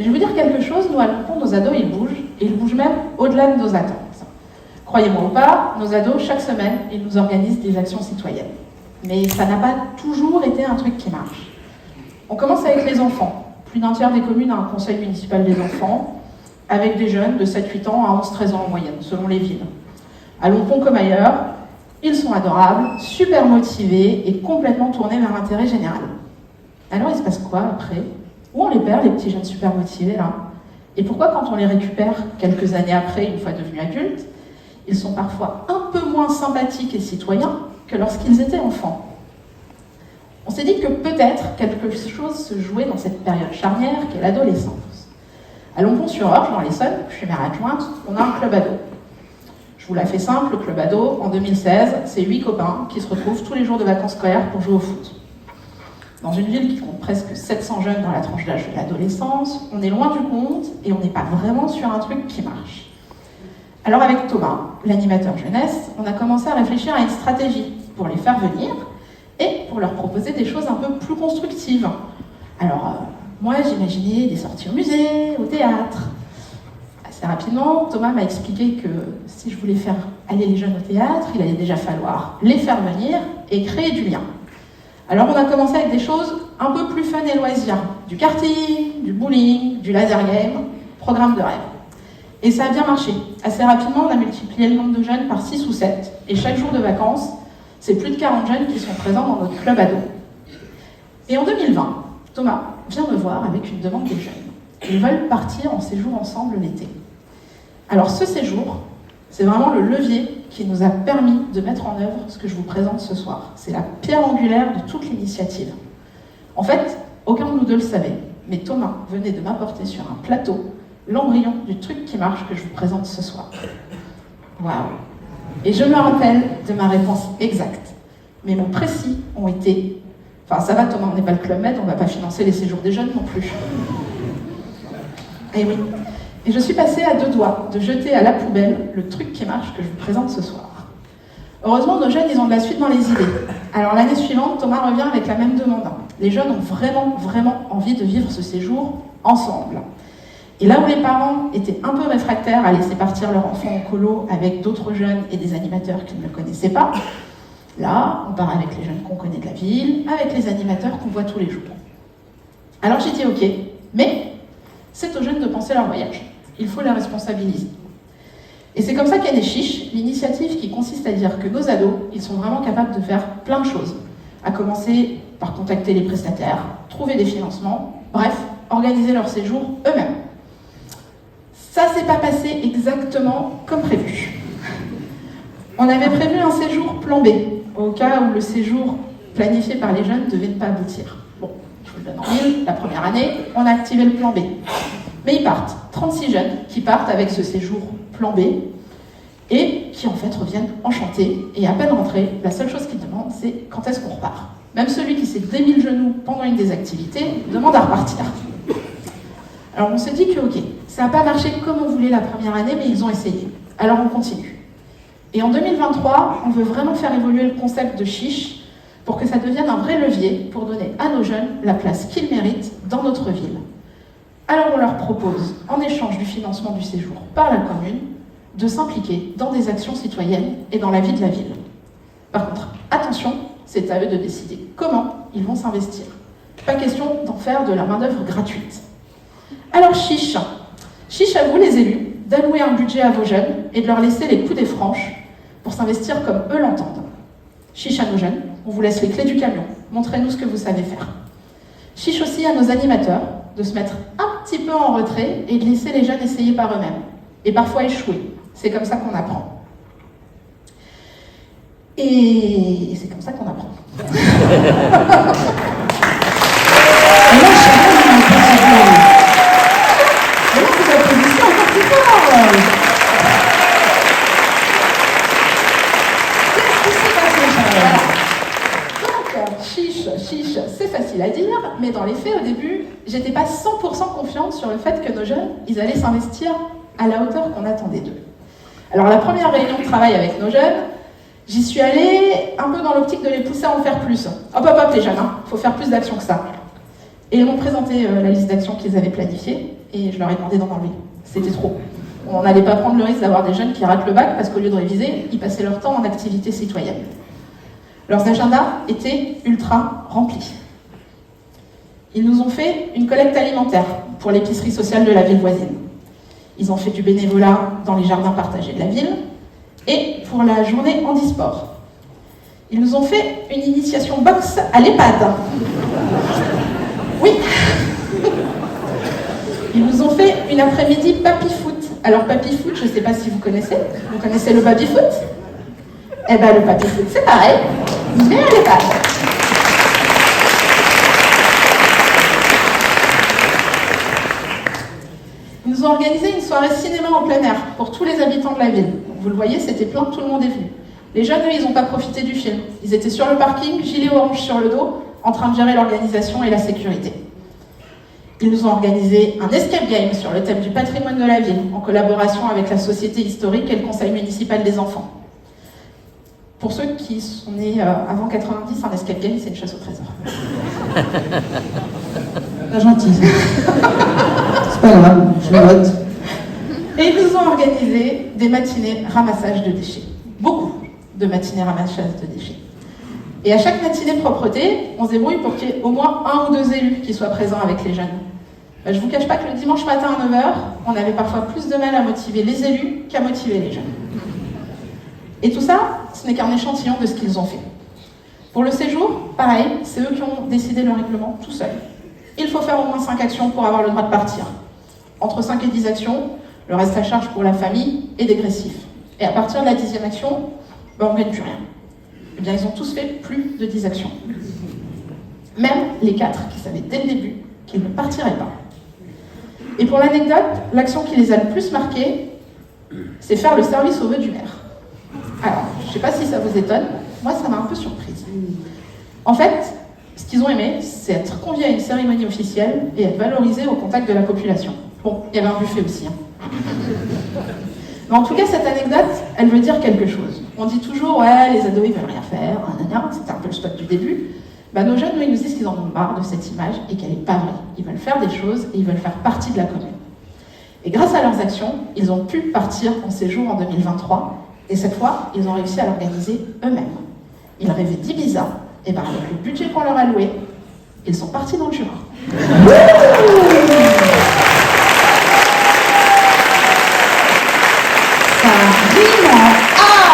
Mais je vais vous dire quelque chose, nous à Lompont, nos ados, ils bougent, et ils bougent même au-delà de nos attentes. Croyez-moi ou pas, nos ados, chaque semaine, ils nous organisent des actions citoyennes. Mais ça n'a pas toujours été un truc qui marche. On commence avec les enfants. Plus d'un tiers des communes a un conseil municipal des enfants, avec des jeunes de 7-8 ans à 11-13 ans en moyenne, selon les villes. À Lompont comme ailleurs, ils sont adorables, super motivés et complètement tournés vers l'intérêt général. Alors il se passe quoi après? Où on les perd, les petits jeunes super motivés là? Et pourquoi quand on les récupère quelques années après, une fois devenus adultes, ils sont parfois un peu moins sympathiques et citoyens que lorsqu'ils étaient enfants? On s'est dit que peut-être quelque chose se jouait dans cette période charnière qu'est l'adolescence. À Lompont-sur-Orge, dans l'Essonne, je suis maire adjointe, on a un club ado. Je vous la fais simple, le club ado, en 2016, c'est 8 copains qui se retrouvent tous les jours de vacances scolaires pour jouer au foot. Dans une ville qui compte presque 700 jeunes dans la tranche d'âge de l'adolescence, on est loin du compte et on n'est pas vraiment sur un truc qui marche. Alors avec Thomas, l'animateur jeunesse, on a commencé à réfléchir à une stratégie pour les faire venir et pour leur proposer des choses un peu plus constructives. Alors, moi j'imaginais des sorties au musée, au théâtre. Assez rapidement, Thomas m'a expliqué que si je voulais faire aller les jeunes au théâtre, il allait déjà falloir les faire venir et créer du lien. Alors on a commencé avec des choses un peu plus fun et loisirs. Du karting, du bowling, du laser game, programme de rêve. Et ça a bien marché. Assez rapidement, on a multiplié le nombre de jeunes par 6 ou 7. Et chaque jour de vacances, c'est plus de 40 jeunes qui sont présents dans notre club ado. Et en 2020, Thomas vient me voir avec une demande des jeunes. Ils veulent partir en séjour ensemble l'été. Alors ce séjour, c'est vraiment le levier qui nous a permis de mettre en œuvre ce que je vous présente ce soir. C'est la pierre angulaire de toute l'initiative. En fait, aucun de nous deux le savait, mais Thomas venait de m'apporter sur un plateau l'embryon du truc qui marche que je vous présente ce soir. Waouh! Et je me rappelle de ma réponse exacte. Mes mots précis ont été... Enfin, ça va Thomas, on n'est pas le Club Med, on ne va pas financer les séjours des jeunes non plus. Et oui. Et je suis passée à 2 doigts de jeter à la poubelle le truc qui marche que je vous présente ce soir. Heureusement, nos jeunes, ils ont de la suite dans les idées. Alors l'année suivante, Thomas revient avec la même demande. Les jeunes ont vraiment envie de vivre ce séjour ensemble. Et là où les parents étaient un peu réfractaires à laisser partir leur enfant en colo avec d'autres jeunes et des animateurs qu'ils ne connaissaient pas, là, on part avec les jeunes qu'on connaît de la ville, avec les animateurs qu'on voit tous les jours. Alors j'ai dit ok, mais c'est aux jeunes de penser leur voyage. Il faut les responsabiliser. Et c'est comme ça qu'est née Chiche, l'initiative qui consiste à dire que nos ados, ils sont vraiment capables de faire plein de choses. À commencer par contacter les prestataires, trouver des financements, bref, organiser leur séjour eux-mêmes. Ça s'est pas passé exactement comme prévu. On avait prévu un séjour plan B, au cas où le séjour planifié par les jeunes ne devait pas aboutir. Bon, je vous le donne en mille, la première année, on a activé le plan B. Mais ils partent, 36 jeunes qui partent avec ce séjour plan B et qui en fait reviennent enchantés. Et à peine rentrés, la seule chose qu'ils demandent, c'est quand est-ce qu'on repart. Même celui qui s'est démis le genou pendant une des activités demande à repartir. Alors on s'est dit que ok, ça n'a pas marché comme on voulait la première année, mais ils ont essayé. Alors on continue. Et en 2023, on veut vraiment faire évoluer le concept de Chiche pour que ça devienne un vrai levier pour donner à nos jeunes la place qu'ils méritent dans notre ville. Alors on leur propose, en échange du financement du séjour par la commune, de s'impliquer dans des actions citoyennes et dans la vie de la ville. Par contre, attention, c'est à eux de décider comment ils vont s'investir. Pas question d'en faire de la main-d'œuvre gratuite. Alors chiche à vous les élus, d'allouer un budget à vos jeunes et de leur laisser les coups des franches pour s'investir comme eux l'entendent. Chiche à nos jeunes, on vous laisse les clés du camion, montrez-nous ce que vous savez faire. Chiche aussi à nos animateurs, de se mettre un petit peu en retrait et de laisser les jeunes essayer par eux-mêmes. Et parfois échouer. C'est comme ça qu'on apprend. Et c'est comme ça qu'on apprend. Chiche, c'est facile à dire, mais dans les faits, au début, j'étais pas 100% confiante sur le fait que nos jeunes, ils allaient s'investir à la hauteur qu'on attendait d'eux. Alors la première réunion de travail avec nos jeunes, j'y suis allée un peu dans l'optique de les pousser à en faire plus. Hop les jeunes, faut faire plus d'actions que ça. Et ils m'ont présenté la liste d'actions qu'ils avaient planifiées, et je leur ai demandé d'en enlever. C'était trop. On n'allait pas prendre le risque d'avoir des jeunes qui ratent le bac parce qu'au lieu de réviser, ils passaient leur temps en activités citoyennes. Leurs agendas étaient ultra remplis. Ils nous ont fait une collecte alimentaire pour l'épicerie sociale de la ville voisine. Ils ont fait du bénévolat dans les jardins partagés de la ville et pour la journée handisport. Ils nous ont fait une initiation boxe à l'EHPAD. Oui. Ils nous ont fait une après-midi baby-foot. Alors baby-foot, je ne sais pas si vous connaissez. Vous connaissez le baby-foot? Eh bien le baby-foot, c'est pareil, mais à l'EHPAD. Ils nous ont organisé une soirée cinéma en plein air pour tous les habitants de la ville. Vous le voyez, c'était plein, tout le monde est venu. Les jeunes, eux, ils n'ont pas profité du film. Ils étaient sur le parking, gilet orange sur le dos, en train de gérer l'organisation et la sécurité. Ils nous ont organisé un escape game sur le thème du patrimoine de la ville, en collaboration avec la Société historique et le Conseil municipal des enfants. Pour ceux qui sont nés avant 90, un escape game, c'est une chasse au trésor. Pas gentil. C'est pas grave, je le note. Et ils nous ont organisé des matinées ramassage de déchets. Beaucoup de matinées ramassage de déchets. Et à chaque matinée propreté, on se débrouille pour qu'il y ait au moins 1 ou 2 élus qui soient présents avec les jeunes. Je ne vous cache pas que le dimanche matin à 9h, on avait parfois plus de mal à motiver les élus qu'à motiver les jeunes. Et tout ça, ce n'est qu'un échantillon de ce qu'ils ont fait. Pour le séjour, pareil, c'est eux qui ont décidé le règlement tout seuls. Il faut faire au moins 5 actions pour avoir le droit de partir. Entre 5 et 10 actions, le reste à charge pour la famille est dégressif. Et à partir de la 10e action, on ne gagne plus rien. Eh bien, ils ont tous fait plus de 10 actions. Même les 4 qui savaient dès le début qu'ils ne partiraient pas. Et pour l'anecdote, l'action qui les a le plus marqués, c'est faire le service au vœu du maire. Alors, je ne sais pas si ça vous étonne, moi ça m'a un peu surprise. En fait, ce qu'ils ont aimé, c'est être conviés à une cérémonie officielle et être valorisés au contact de la population. Bon, il y avait un buffet aussi. Mais en tout cas, cette anecdote, elle veut dire quelque chose. On dit toujours, ouais, les ados, ils veulent rien faire, c'était un peu le spot du début. Nos jeunes, nous, ils nous disent qu'ils en ont marre de cette image et qu'elle n'est pas vraie. Ils veulent faire des choses et ils veulent faire partie de la commune. Et grâce à leurs actions, ils ont pu partir en séjour en 2023. Et cette fois, ils ont réussi à l'organiser eux-mêmes. Ils rêvaient d'Ibiza, et avec le budget qu'on leur a loué, ils sont partis dans le Jura. Ça rime en ah!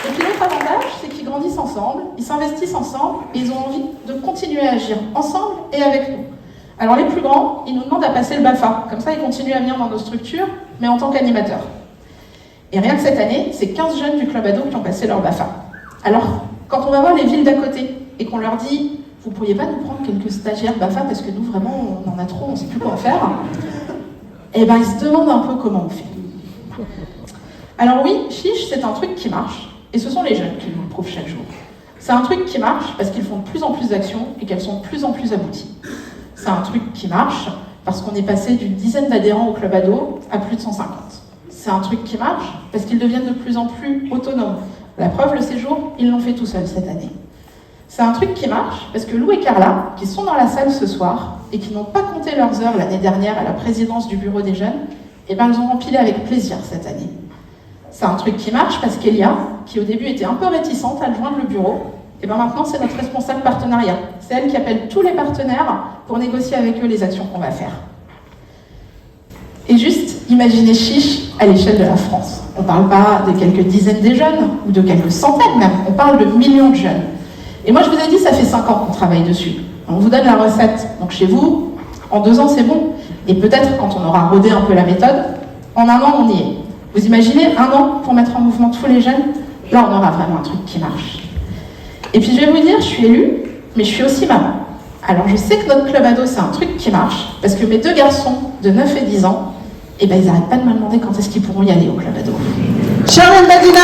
Et puis l'autre avantage, c'est qu'ils grandissent ensemble, ils s'investissent ensemble, et ils ont envie de continuer à agir ensemble et avec nous. Alors les plus grands, ils nous demandent à passer le BAFA. Comme ça, ils continuent à venir dans nos structures, mais en tant qu'animateurs. Et rien que cette année, c'est 15 jeunes du Club Ado qui ont passé leur BAFA. Alors, quand on va voir les villes d'à côté et qu'on leur dit « Vous pourriez pas nous prendre quelques stagiaires BAFA parce que nous, vraiment, on en a trop, on ne sait plus quoi en faire », eh ben, ils se demandent un peu comment on fait. Alors oui, Chiche, c'est un truc qui marche. Et ce sont les jeunes qui nous le prouvent chaque jour. C'est un truc qui marche parce qu'ils font de plus en plus d'actions et qu'elles sont de plus en plus abouties. C'est un truc qui marche parce qu'on est passé d'une dizaine d'adhérents au Club Ado à plus de 150. C'est un truc qui marche parce qu'ils deviennent de plus en plus autonomes. La preuve, le séjour, ils l'ont fait tout seuls cette année. C'est un truc qui marche parce que Lou et Carla, qui sont dans la salle ce soir et qui n'ont pas compté leurs heures l'année dernière à la présidence du bureau des jeunes, eh ben, elles ont rempli avec plaisir cette année. C'est un truc qui marche parce qu'Elia, qui au début était un peu réticente à joindre le bureau, et bien maintenant c'est notre responsable partenariat. C'est elle qui appelle tous les partenaires pour négocier avec eux les actions qu'on va faire. Et juste, imaginez Chiche à l'échelle de la France. On ne parle pas de quelques dizaines de jeunes, ou de quelques centaines même, on parle de millions de jeunes. Et moi je vous ai dit, ça fait 5 ans qu'on travaille dessus. On vous donne la recette, donc chez vous, en 2 ans c'est bon. Et peut-être quand on aura rodé un peu la méthode, en 1 an on y est. Vous imaginez 1 an pour mettre en mouvement tous les jeunes? Là on aura vraiment un truc qui marche. Et puis je vais vous dire, je suis élue, mais je suis aussi maman. Alors je sais que notre Club Ado c'est un truc qui marche, parce que mes 2 garçons de 9 et 10 ans, eh ben, ils n'arrêtent pas de me demander quand est-ce qu'ils pourront y aller au Club Ado. Charlène Badina!